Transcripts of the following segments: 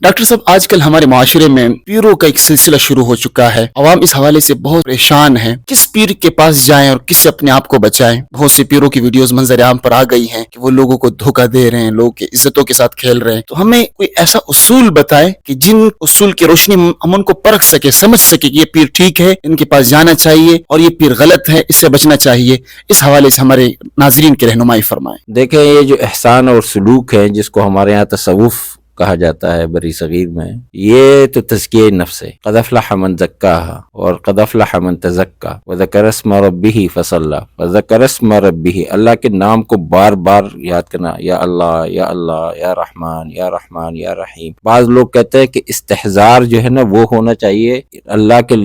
Doctor صاحب، آج کل ہمارے معاشرے میں پیروں کا ایک سلسلہ شروع ہو چکا ہے. عوام اس حوالے سے بہت پریشان ہے. کس پیر کے پاس جائیں اور کس سے اپنے آپ کو بچائیں؟ بہت سے پیروں کی ویڈیوز منظر عام پر آ گئی ہیں کہ وہ لوگوں کو دھوکہ دے رہے ہیں، لوگوں کی عزتوں کے ساتھ کھیل رہے ہیں. تو ہمیں کوئی ایسا اصول بتائے کہ جن اصول کی روشنی ہم ان کو پرکھ سکے، سمجھ سکے کہ یہ پیر ٹھیک ہے، ان کے پاس جانا چاہیے، اور یہ پیر غلط ہے، اس سے بچنا چاہیے. اس حوالے سے ہمارے ناظرین کی رہنمائی فرمائیں. دیکھیں، یہ جو احسان اور سلوک ہے، جس کو ہمارے یہاں تصوف کہا جاتا ہے بری صغیر میں، یہ تو تزکیہ نفس ہے. قد افلح من زکاہا اور قد افلح من تزکا وذکر اسم ربہ فصلی وذکر اسم ربہ. اللہ کے نام کو بار بار یاد کرنا، یا اللہ یا اللہ، یا رحمان یا رحمان یا رحیم. بعض لوگ کہتے ہیں کہ استحضار جو ہے نا وہ ہونا چاہیے. اللہ کے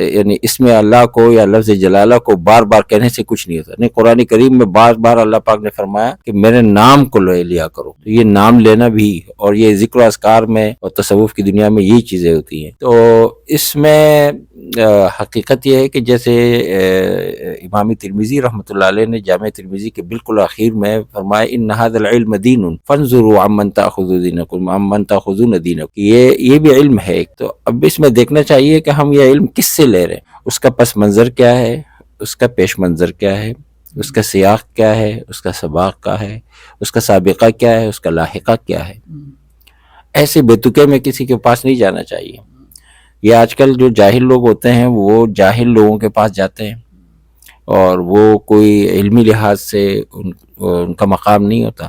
یعنی اسم اللہ کو یا لفظ جلالہ کو بار بار کہنے سے کچھ نہیں ہوتا. نہیں، قرآن کریم میں بار بار اللہ پاک نے فرمایا کہ میرے نام کو لے لیا کرو. تو یہ نام لینا بھی، اور یہ ذکر و اذکار میں اور تصوف کی دنیا میں یہ چیزیں ہوتی ہیں. تو اس میں حقیقت یہ ہے کہ جیسے امام ترمذی رحمۃ اللہ علیہ نے جامع ترمذی کے بالکل آخر میں فرمایا ان ھذا العلم دین فانظروا عمن تاخذون دینکم عمن تاخذون دینکم. یہ بھی علم ہے. تو اب اس میں دیکھنا چاہیے کہ ہم یہ علم کس سے لے رہے ہیں، اس کا پس منظر کیا ہے، اس کا پیش منظر کیا ہے، اس کا سیاق کیا ہے، اس کا سباق کیا ہے، اس کا سابقہ کیا ہے، اس کا لاحقہ کیا ہے. ایسے بے تکے میں کسی کے پاس نہیں جانا چاہیے. یہ آج کل جو جاہل لوگ ہوتے ہیں وہ جاہل لوگوں کے پاس جاتے ہیں، اور وہ کوئی علمی لحاظ سے ان کا مقام نہیں ہوتا.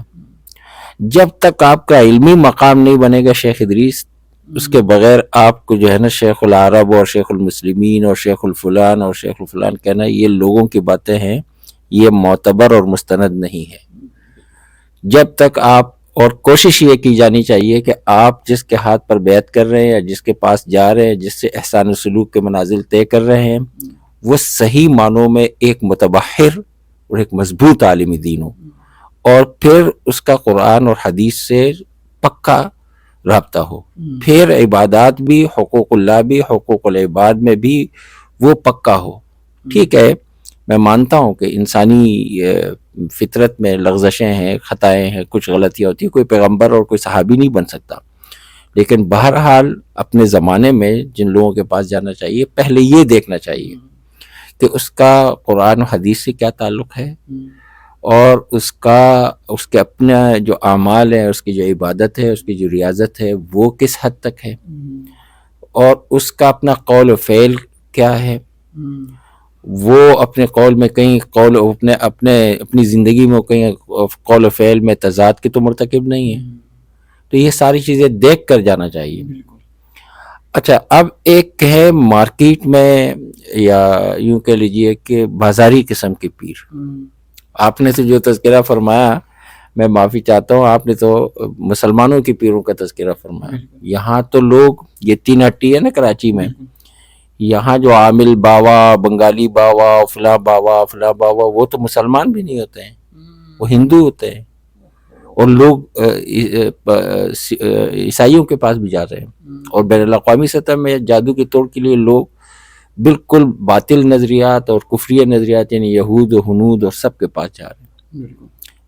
جب تک آپ کا علمی مقام نہیں بنے گا شیخ ادریس، اس کے بغیر آپ کو جو ہے نا شیخ العرب اور شیخ المسلمین اور شیخ الفلان اور شیخ الفلان کہنا، یہ لوگوں کی باتیں ہیں، یہ معتبر اور مستند نہیں ہے. جب تک آپ، اور کوشش یہ کی جانی چاہیے کہ آپ جس کے ہاتھ پر بیعت کر رہے ہیں یا جس کے پاس جا رہے ہیں، جس سے احسان و سلوک کے منازل طے کر رہے ہیں، وہ صحیح معنوں میں ایک متبحر اور ایک مضبوط عالم دین ہو، اور پھر اس کا قرآن اور حدیث سے پکا رابطہ ہو. پھر عبادات بھی، حقوق اللہ بھی، حقوق العباد میں بھی وہ پکا ہو. ٹھیک ہے، میں مانتا ہوں کہ انسانی فطرت میں لغزشیں ہیں، خطائیں ہیں، کچھ غلطیاں ہوتی ہیں، کوئی پیغمبر اور کوئی صحابی نہیں بن سکتا. لیکن بہرحال اپنے زمانے میں جن لوگوں کے پاس جانا چاہیے، پہلے یہ دیکھنا چاہیے کہ اس کا قرآن و حدیث سے کیا تعلق ہے، اور اس کے اپنا جو اعمال ہیں، اس کی جو عبادت ہے، اس کی جو ریاضت ہے، وہ کس حد تک ہے، اور اس کا اپنا قول و فعل کیا ہے. وہ اپنے قول میں کہیں اپنی زندگی میں کہیں قول و فعل میں تضاد کی تو مرتکب نہیں ہے. تو یہ ساری چیزیں دیکھ کر جانا چاہیے. اچھا، اب ایک ہے مارکیٹ میں، یا یوں کہہ لیجئے کہ بازاری قسم کے پیر. آپ نے تو جو تذکرہ فرمایا، میں معافی چاہتا ہوں، آپ نے تو مسلمانوں کے پیروں کا تذکرہ فرمایا. یہاں تو لوگ، یہ 3 ہٹی ہے نا کراچی میں، یہاں جو عامل باوا، بنگالی باوا، فلاں باوا، فلاں باوا، وہ تو مسلمان بھی نہیں ہوتے ہیں، وہ ہندو ہوتے ہیں، اور لوگ عیسائیوں کے پاس بھی جا رہے ہیں. اور بین الاقوامی سطح میں جادو کے توڑ کے لیے لوگ بالکل باطل نظریات اور کفریہ نظریات، یعنی یہود و ہنود اور سب کے پاس جا رہے ہیں.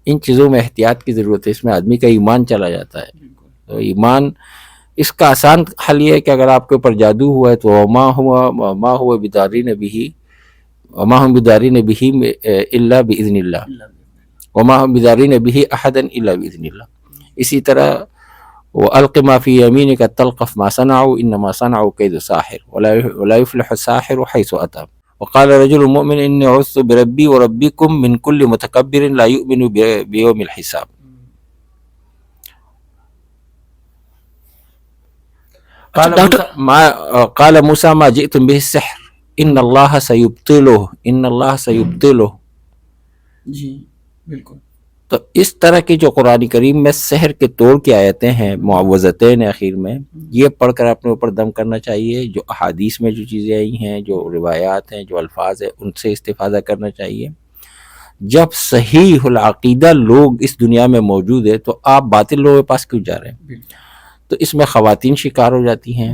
ان چیزوں میں احتیاط کی ضرورت ہے. اس میں آدمی کا ایمان چلا جاتا ہے. تو ایمان، اس کا آسان حل یہ ہے کہ اگر آپ کے اوپر جادو ہوا ہے تو ما ہوا بدارین بہ وما هم بدارین بہ الا باذن اللہ وما هم بدارین بہ احدا الا باذن اللہ. اسی طرح وَأَلْقِ مَا فِي يَمِينِكَ تَلْقَفْ مَا صَنَعُوا إِنَّمَا صَنَعُوا كَيْدُ سَاحِرٍ وَلَا يُفْلِحُ السَّاحِرُ حَيْثُ أَتَى. وقال رجل مؤمن إني عُذْتُ بربي وربكم من كل متكبر لا يؤمن بيوم الحساب. قال موسى ما جئتم به السحر ان اللہ سيبطله. جی بالکل. تو اس طرح کی جو قرآن کریم میں سحر کے توڑ کی آیتیں ہیں، معوذتین اخیر میں، یہ پڑھ کر اپنے اوپر دم کرنا چاہیے. جو احادیث میں جو چیزیں آئی ہیں، جو روایات ہیں، جو الفاظ ہیں، ان سے استفادہ کرنا چاہیے. جب صحیح العقیدہ لوگ اس دنیا میں موجود ہے تو آپ باطل لوگوں کے پاس کیوں جا رہے ہیں؟ تو اس میں خواتین شکار ہو جاتی ہیں،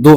2